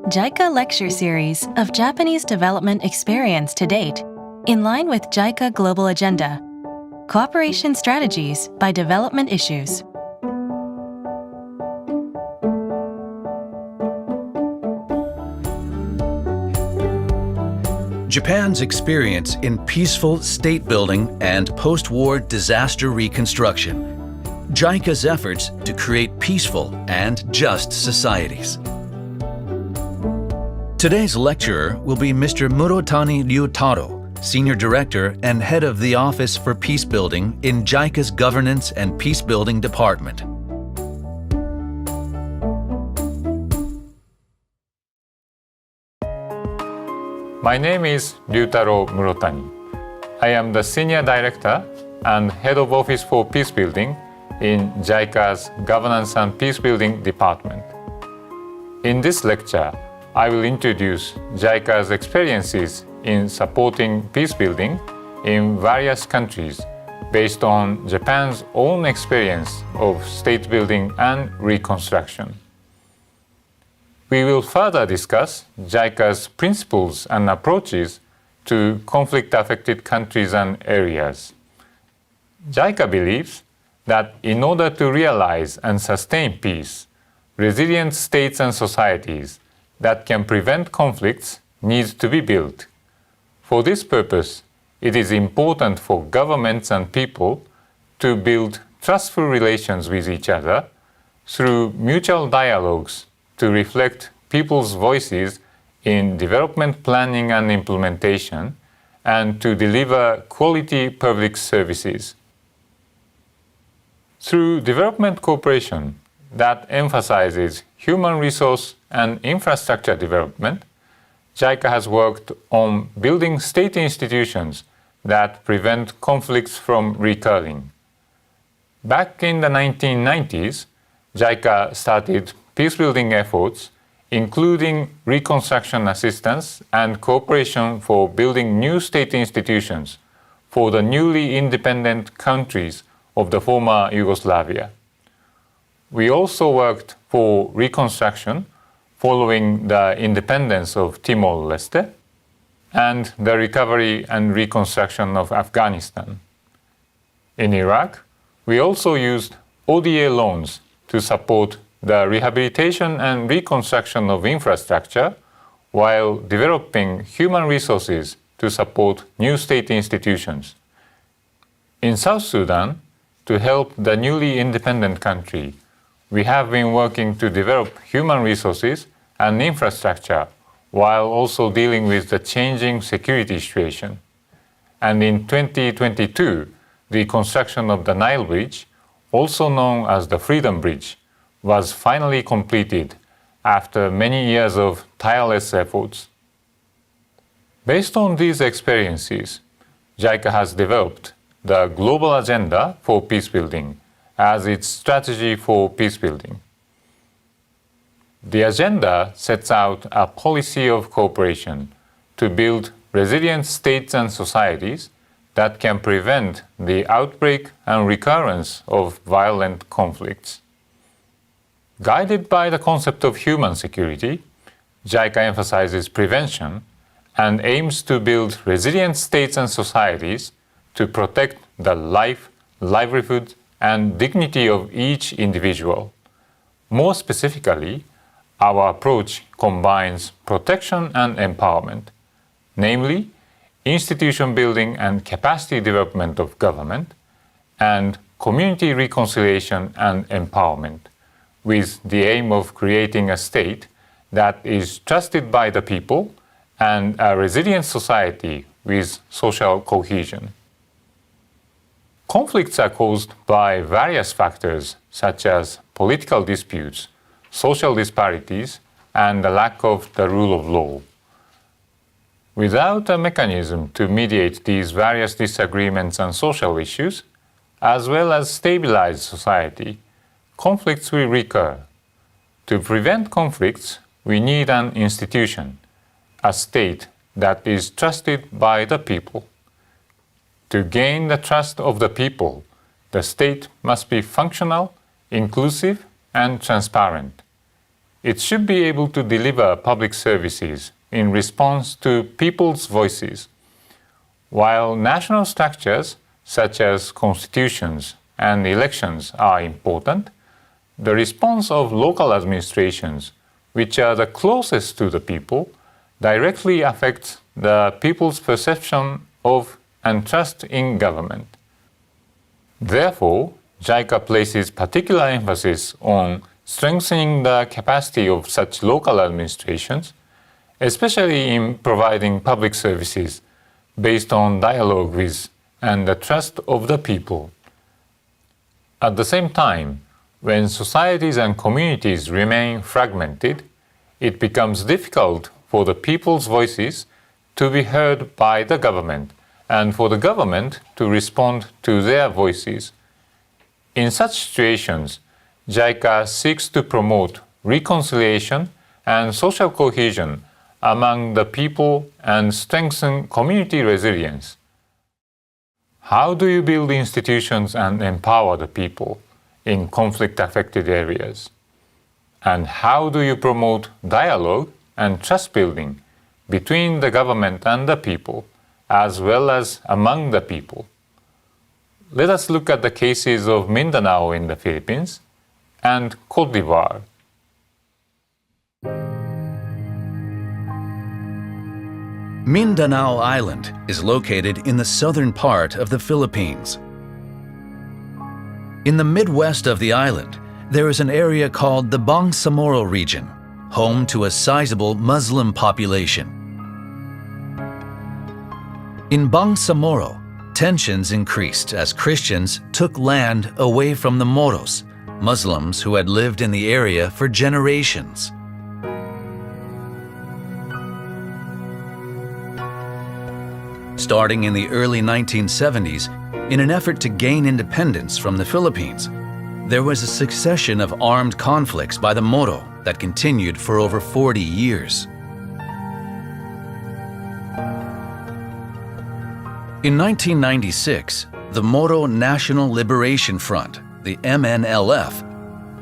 JICA Lecture Series of Japanese Development Experience to Date, in line with JICA Global Agenda. Cooperation Strategies by Development Issues. Japan's experience in peaceful state building and post-war disaster reconstruction. JICA's efforts to create peaceful and just societies. Today's lecturer will be Mr. Murotani Ryutaro, Senior Director and Head of the Office for Peacebuilding in JICA's Governance and Peacebuilding Department. My name is Ryutaro Murotani. I am the Senior Director and Head of Office for Peacebuilding in JICA's Governance and Peacebuilding Department. In this lecture, I will introduce JICA's experiences in supporting peacebuilding in various countries based on Japan's own experience of state building and reconstruction. We will further discuss JICA's principles and approaches to conflict-affected countries and areas. JICA believes that in order to realize and sustain peace, resilient states and societies that can prevent conflicts need to be built. For this purpose, it is important for governments and people to build trustful relations with each other through mutual dialogues to reflect people's voices in development planning and implementation, and to deliver quality public services. Through development cooperation that emphasizes human resource and infrastructure development, JICA has worked on building state institutions that prevent conflicts from recurring. Back in the 1990s, JICA started peacebuilding efforts, including reconstruction assistance and cooperation for building new state institutions for the newly independent countries of the former Yugoslavia. We also worked for reconstruction following the independence of Timor-Leste and the recovery and reconstruction of Afghanistan. In Iraq, we also used ODA loans to support the rehabilitation and reconstruction of infrastructure while developing human resources to support new state institutions. In South Sudan, to help the newly independent country, we have been working to develop human resources and infrastructure while also dealing with the changing security situation. And in 2022, the construction of the Nile Bridge, also known as the Freedom Bridge, was finally completed after many years of tireless efforts. Based on these experiences, JICA has developed the Global Agenda for Peacebuilding as its strategy for peacebuilding. The agenda sets out a policy of cooperation to build resilient states and societies that can prevent the outbreak and recurrence of violent conflicts. Guided by the concept of human security, JICA emphasizes prevention and aims to build resilient states and societies to protect the life, livelihood, and dignity of each individual. More specifically, our approach combines protection and empowerment, namely institution building and capacity development of government, and community reconciliation and empowerment, with the aim of creating a state that is trusted by the people and a resilient society with social cohesion. Conflicts are caused by various factors such as political disputes, social disparities, and the lack of the rule of law. Without a mechanism to mediate these various disagreements and social issues, as well as stabilize society, conflicts will recur. To prevent conflicts, we need an institution, a state that is trusted by the people. To gain the trust of the people, the state must be functional, inclusive, and transparent. it should be able to deliver public services in response to people's voices. While national structures, such as constitutions and elections, are important, the response of local administrations, which are the closest to the people, directly affects the people's perception of and trust in government. Therefore, JICA places particular emphasis on strengthening the capacity of such local administrations, especially in providing public services based on dialogue with and the trust of the people. At the same time, when societies and communities remain fragmented, it becomes difficult for the people's voices to be heard by the government and for the government to respond to their voices. In such situations, JICA seeks to promote reconciliation and social cohesion among the people and strengthen community resilience. How do you build institutions and empower the people in conflict-affected areas? And how do you promote dialogue and trust building between the government and the people, as well as among the people? Let us look at the cases of Mindanao in the Philippines and Côte d'Ivoire. Mindanao Island is located in the southern part of the Philippines. In the midwest of the island, there is an area called the Bangsamoro region, home to a sizable Muslim population. In Bangsamoro, tensions increased as Christians took land away from the Moros, Muslims who had lived in the area for generations. Starting in the early 1970s, in an effort to gain independence from the Philippines, there was a succession of armed conflicts by the Moro that continued for over 40 years. In 1996, the Moro National Liberation Front, the MNLF,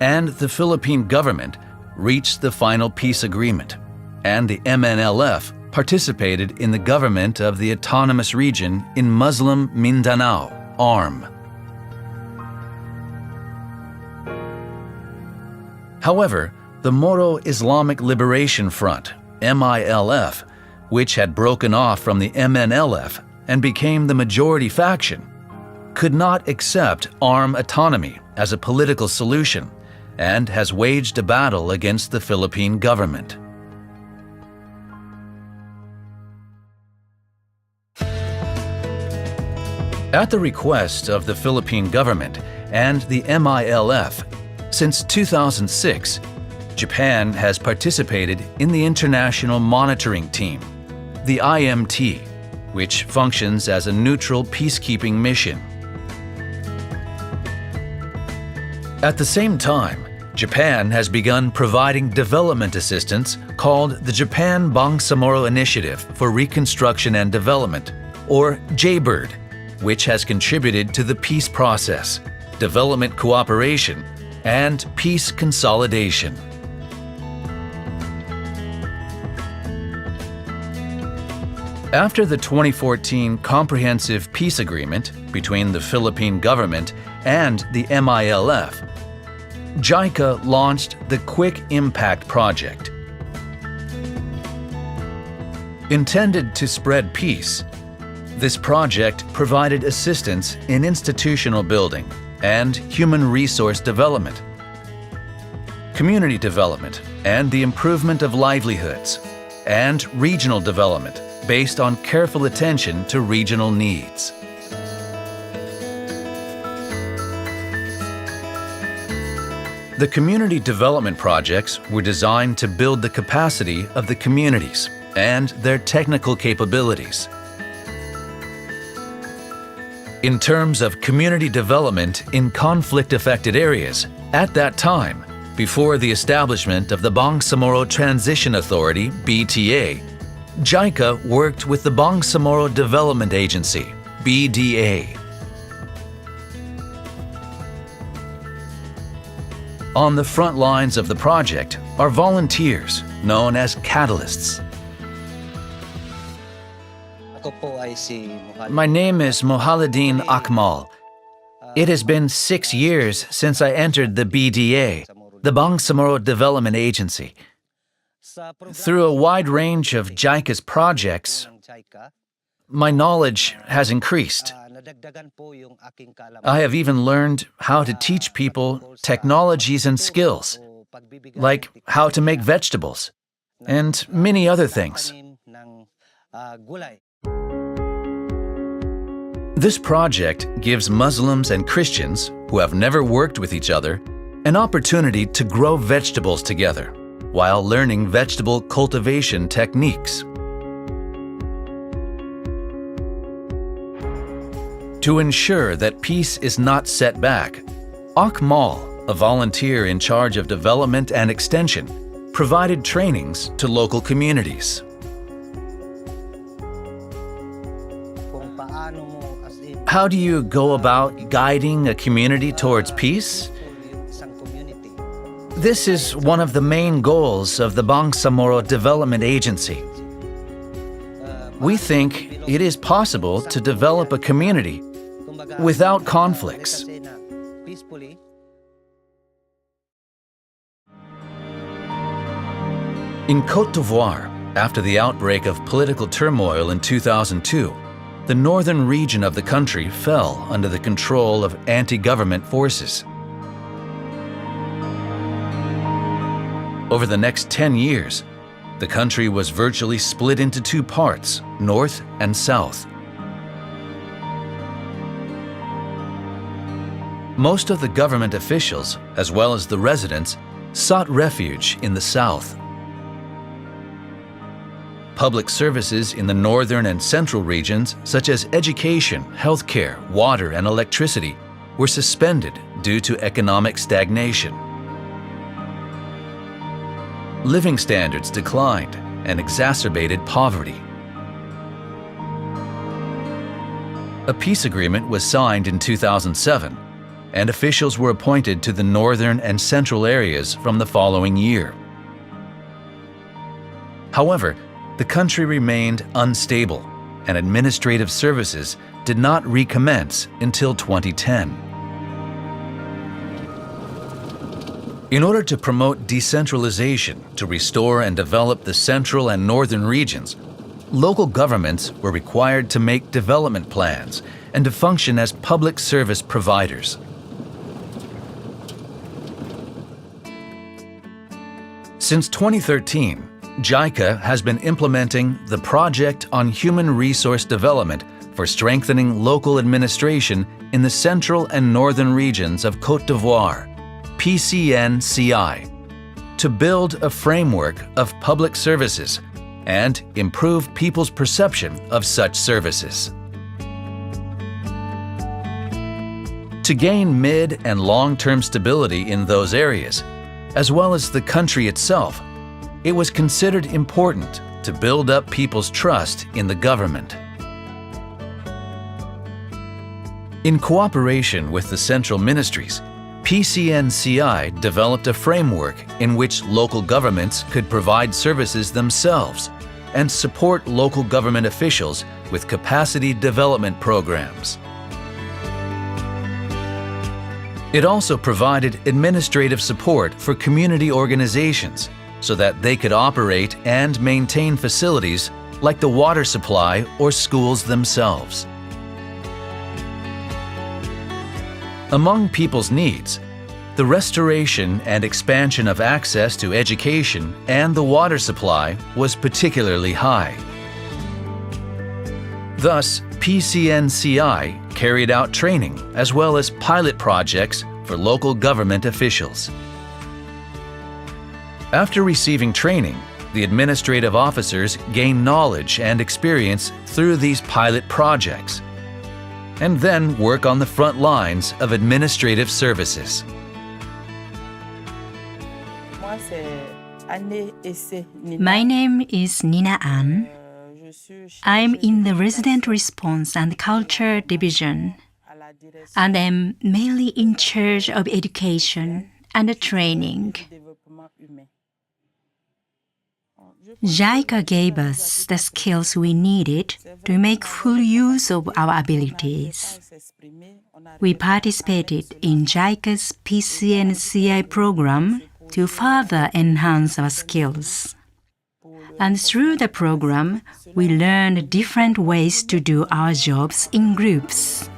and the Philippine government reached the final peace agreement, and the MNLF participated in the government of the autonomous region in Muslim Mindanao, ARM. However, the Moro Islamic Liberation Front, MILF, which had broken off from the MNLF and became the majority faction, could not accept ARM autonomy as a political solution and has waged a battle against the Philippine government. At the request of the Philippine government and the MILF, since 2006, Japan has participated in the International Monitoring Team, the IMT, which functions as a neutral peacekeeping mission. At the same time, Japan has begun providing development assistance called the Japan Bangsamoro Initiative for Reconstruction and Development, or JBIRD, which has contributed to the peace process, development cooperation, and peace consolidation. After the 2014 Comprehensive Peace Agreement between the Philippine government and the MILF, JICA launched the Quick Impact Project. Intended to spread peace, this project provided assistance in institutional building and human resource development, community development and the improvement of livelihoods, and regional development based on careful attention to regional needs. The community development projects were designed to build the capacity of the communities and their technical capabilities. In terms of community development in conflict-affected areas, at that time, before the establishment of the Bangsamoro Transition Authority, BTA, JICA worked with the Bangsamoro Development Agency, BDA. On the front lines of the project are volunteers known as catalysts. My name is Mohaladin Akmal. It has been 6 years since I entered the BDA, the Bangsamoro Development Agency. Through a wide range of JICA's projects, my knowledge has increased. I have even learned how to teach people technologies and skills, like how to make vegetables, and many other things. This project gives Muslims and Christians who have never worked with each other an opportunity to grow vegetables together while learning vegetable cultivation techniques. To ensure that peace is not set back, Akmal, a volunteer in charge of development and extension, provided trainings to local communities. How do you go about guiding a community towards peace? This is one of the main goals of the Bangsamoro Development Agency. We think it is possible to develop a community without conflicts. In Côte d'Ivoire, after the outbreak of political turmoil in 2002, the northern region of the country fell under the control of anti-government forces. Over the next 10 years, the country was virtually split into two parts, north and south. Most of the government officials, as well as the residents, sought refuge in the south. Public services in the northern and central regions, such as education, healthcare, water, and electricity, were suspended due to economic stagnation. Living standards declined and exacerbated poverty. A peace agreement was signed in 2007, and officials were appointed to the northern and central areas from the following year. However, the country remained unstable, and administrative services did not recommence until 2010. In order to promote decentralization to restore and develop the central and northern regions, local governments were required to make development plans and to function as public service providers. Since 2013, JICA has been implementing the Project on Human Resource Development for strengthening local administration in the central and northern regions of Côte d'Ivoire, PCNCI, to build a framework of public services and improve people's perception of such services. To gain mid- and long-term stability in those areas, as well as the country itself, it was considered important to build up people's trust in the government. In cooperation with the central ministries, PCNCI developed a framework in which local governments could provide services themselves and support local government officials with capacity development programs. It also provided administrative support for community organizations so that they could operate and maintain facilities like the water supply or schools themselves. Among people's needs, the restoration and expansion of access to education and the water supply was particularly high. Thus, PCNCI carried out training as well as pilot projects for local government officials. After receiving training, the administrative officers gain knowledge and experience through these pilot projects, and then work on the front lines of administrative services. My name is Nina An. I'm in the Resident Response and Culture Division, and am mainly in charge of education and training. JICA gave us the skills we needed to make full use of our abilities. We participated in JICA's PCNCI program to further enhance our skills. And through the program, we learned different ways to do our jobs in groups.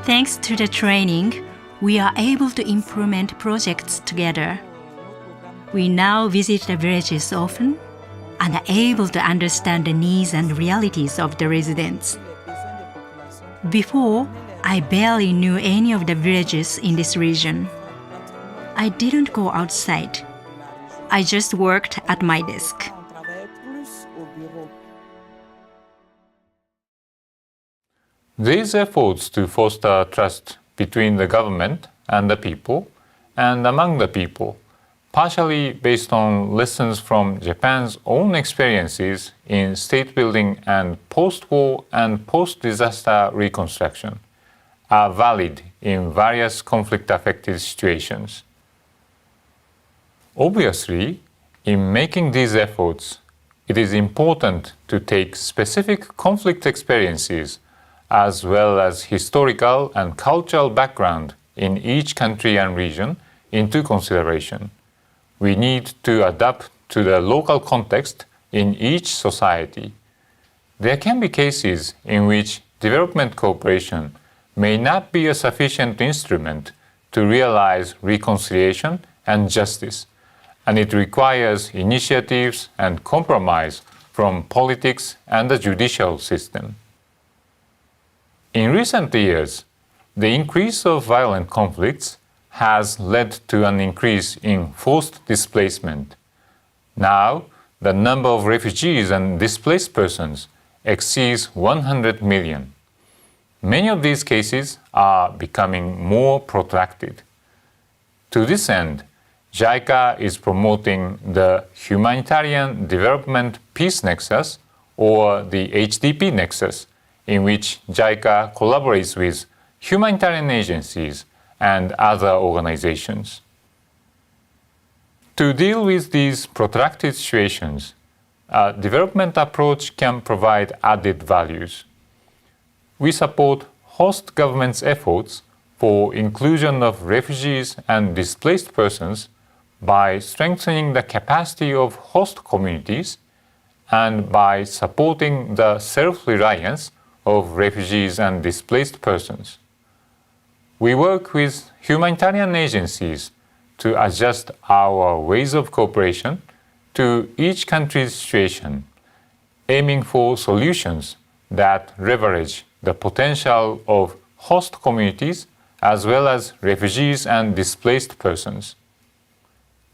Thanks to the training, we are able to implement projects together. We now visit the villages often and are able to understand the needs and realities of the residents. Before, I barely knew any of the villages in this region. I didn't go outside. I just worked at my desk. These efforts to foster trust between the government and the people and among the people, partially based on lessons from Japan's own experiences in state building and post-war and post-disaster reconstruction, are valid in various conflict-affected situations. Obviously, in making these efforts, it is important to take specific conflict experiences as well as historical and cultural background in each country and region into consideration. We need to adapt to the local context in each society. There can be cases in which development cooperation may not be a sufficient instrument to realize reconciliation and justice, and it requires initiatives and compromise from politics and the judicial system. In recent years, the increase of violent conflicts has led to an increase in forced displacement. Now, the number of refugees and displaced persons exceeds 100 million. Many of these cases are becoming more protracted. To this end, JICA is promoting the Humanitarian Development Peace Nexus, or the HDP Nexus, in which JICA collaborates with humanitarian agencies and other organizations. To deal with these protracted situations, a development approach can provide added values. We support host governments' efforts for inclusion of refugees and displaced persons by strengthening the capacity of host communities and by supporting the self-reliance of refugees and displaced persons. We work with humanitarian agencies to adjust our ways of cooperation to each country's situation, aiming for solutions that leverage the potential of host communities as well as refugees and displaced persons.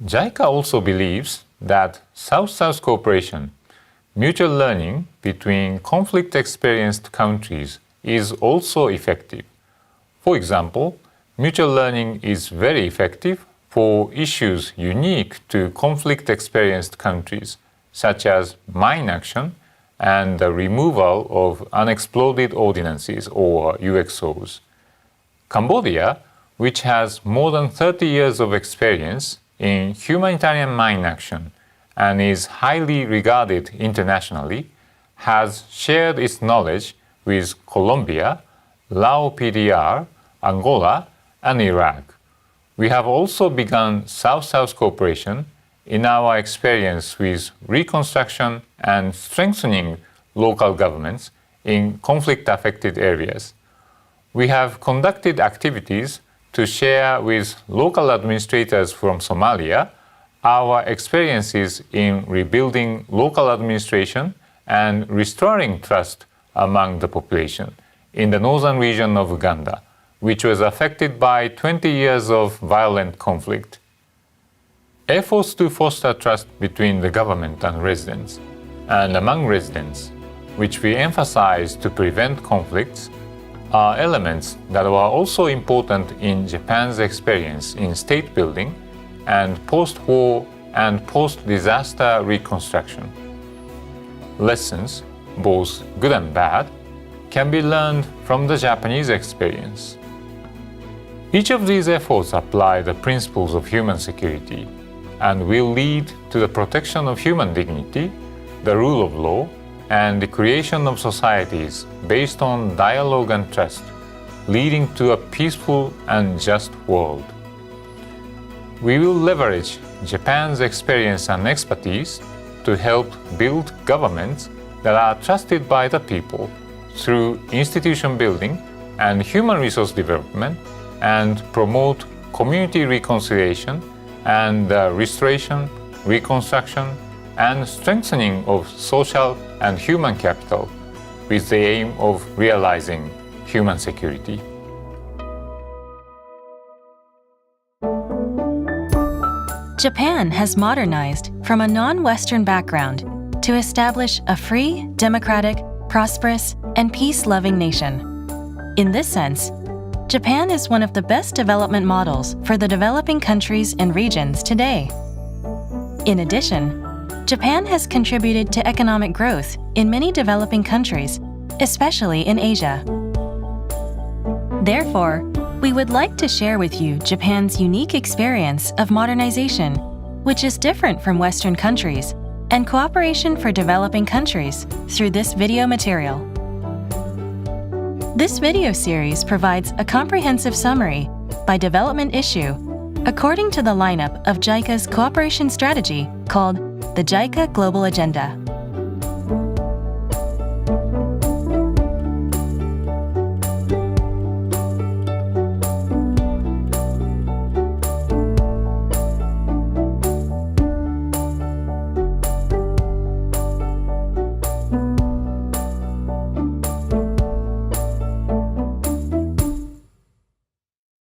JICA also believes that South-South cooperation, mutual learning between conflict-experienced countries, is also effective. For example, mutual learning is very effective for issues unique to conflict-experienced countries, such as mine action and the removal of unexploded ordinances, or UXOs. Cambodia, which has more than 30 years of experience in humanitarian mine action and is highly regarded internationally, has shared its knowledge with Colombia, Lao PDR, Angola, and Iraq. We have also begun South-South cooperation in our experience with reconstruction and strengthening local governments in conflict-affected areas. We have conducted activities to share with local administrators from Somalia our experiences in rebuilding local administration and restoring trust among the population in the northern region of Uganda, which was affected by 20 years of violent conflict. Efforts to foster trust between the government and residents, and among residents, which we emphasize to prevent conflicts, are elements that were also important in Japan's experience in state building and post-war and post-disaster reconstruction. Lessons, both good and bad, can be learned from the Japanese experience. Each of these efforts apply the principles of human security and will lead to the protection of human dignity, the rule of law, and the creation of societies based on dialogue and trust, leading to a peaceful and just world. We will leverage Japan's experience and expertise to help build governments that are trusted by the people through institution building and human resource development, and promote community reconciliation and the restoration, reconstruction, and strengthening of social and human capital with the aim of realizing human security. Japan has modernized from a non-Western background to establish a free, democratic, prosperous, and peace-loving nation. In this sense, Japan is one of the best development models for the developing countries and regions today. In addition, Japan has contributed to economic growth in many developing countries, especially in Asia. Therefore, we would like to share with you Japan's unique experience of modernization, which is different from Western countries, and cooperation for developing countries through this video material. This video series provides a comprehensive summary by development issue according to the lineup of JICA's cooperation strategy called the JICA Global Agenda.